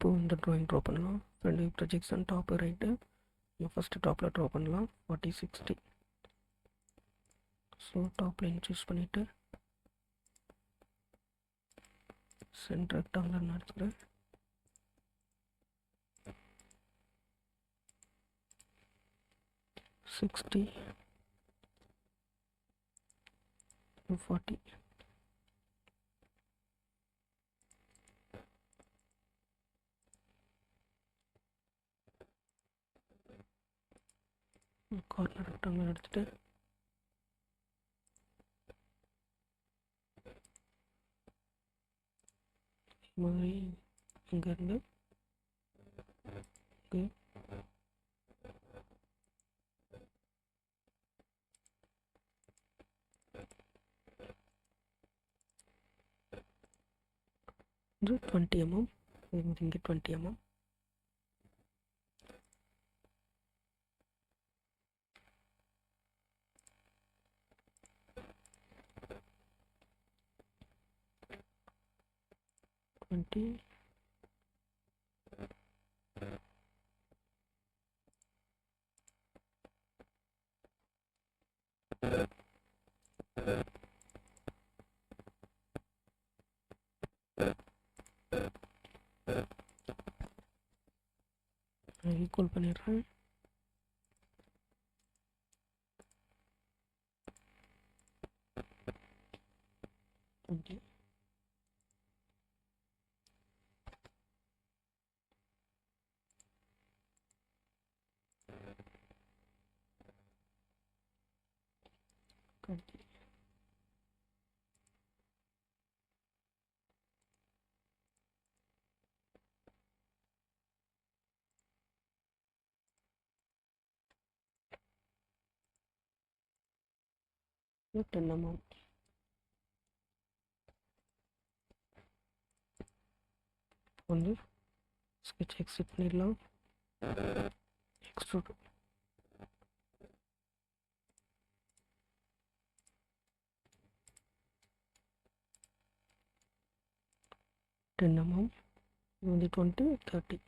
இப்போ இந்த drawing draw பண்ணலாம். Front view projection top right. நம்ம ஃபஸ்ட்டு டாப்பில் ட்ரா பண்ணலாம் 40-60. ஸோ டாப் லைன் சூஸ் பண்ணிவிட்டு சென்டர் ரெக்டாங்குலர் எடுத்துக்கிறேன். $60 $40. கார்னர் ரெக்டாங்குலர் எடுத்துகிட்டு இது மாதிரி இங்கேருந்து இங்கே இது 20 mm, இது மாதிரி இங்கே 20 mm. ஈக்குவல் பண்ணிடுறேன். இது 10 mm. வந்து ஸ்கெட்ச் எக்ஸிட் பண்ணிடலாம். Extrude $10 mm. இது வந்து 20-30.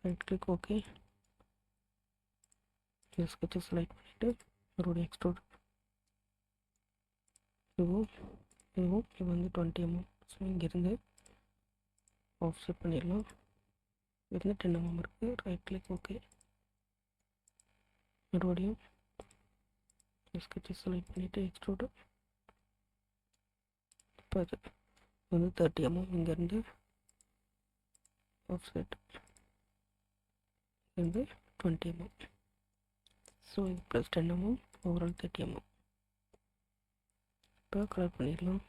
Right click okay. இந்த ஸ்கெட்சை செலக்ட் பண்ணிவிட்டு மறுபடியும் எக்ஸ்ட்ரூட். இதுவும் இது வந்து 20 mm. ஸோ இங்கேருந்து ஆஃப்செட் பண்ணிடலாம். இருந்து 10 mm இருக்குது. Right click okay. மறுபடியும் ஸ்கெட்சை செலக்ட் பண்ணிவிட்டு எக்ஸ்ட்ரூட். இப்போ அது வந்து 30 mm. இங்கேருந்து ஆஃப்செட் இருந்து 20 mm. ஸோ இது +10 mm, ஓவரால் 30 mm. இப்போ கலர் பண்ணிடலாம்.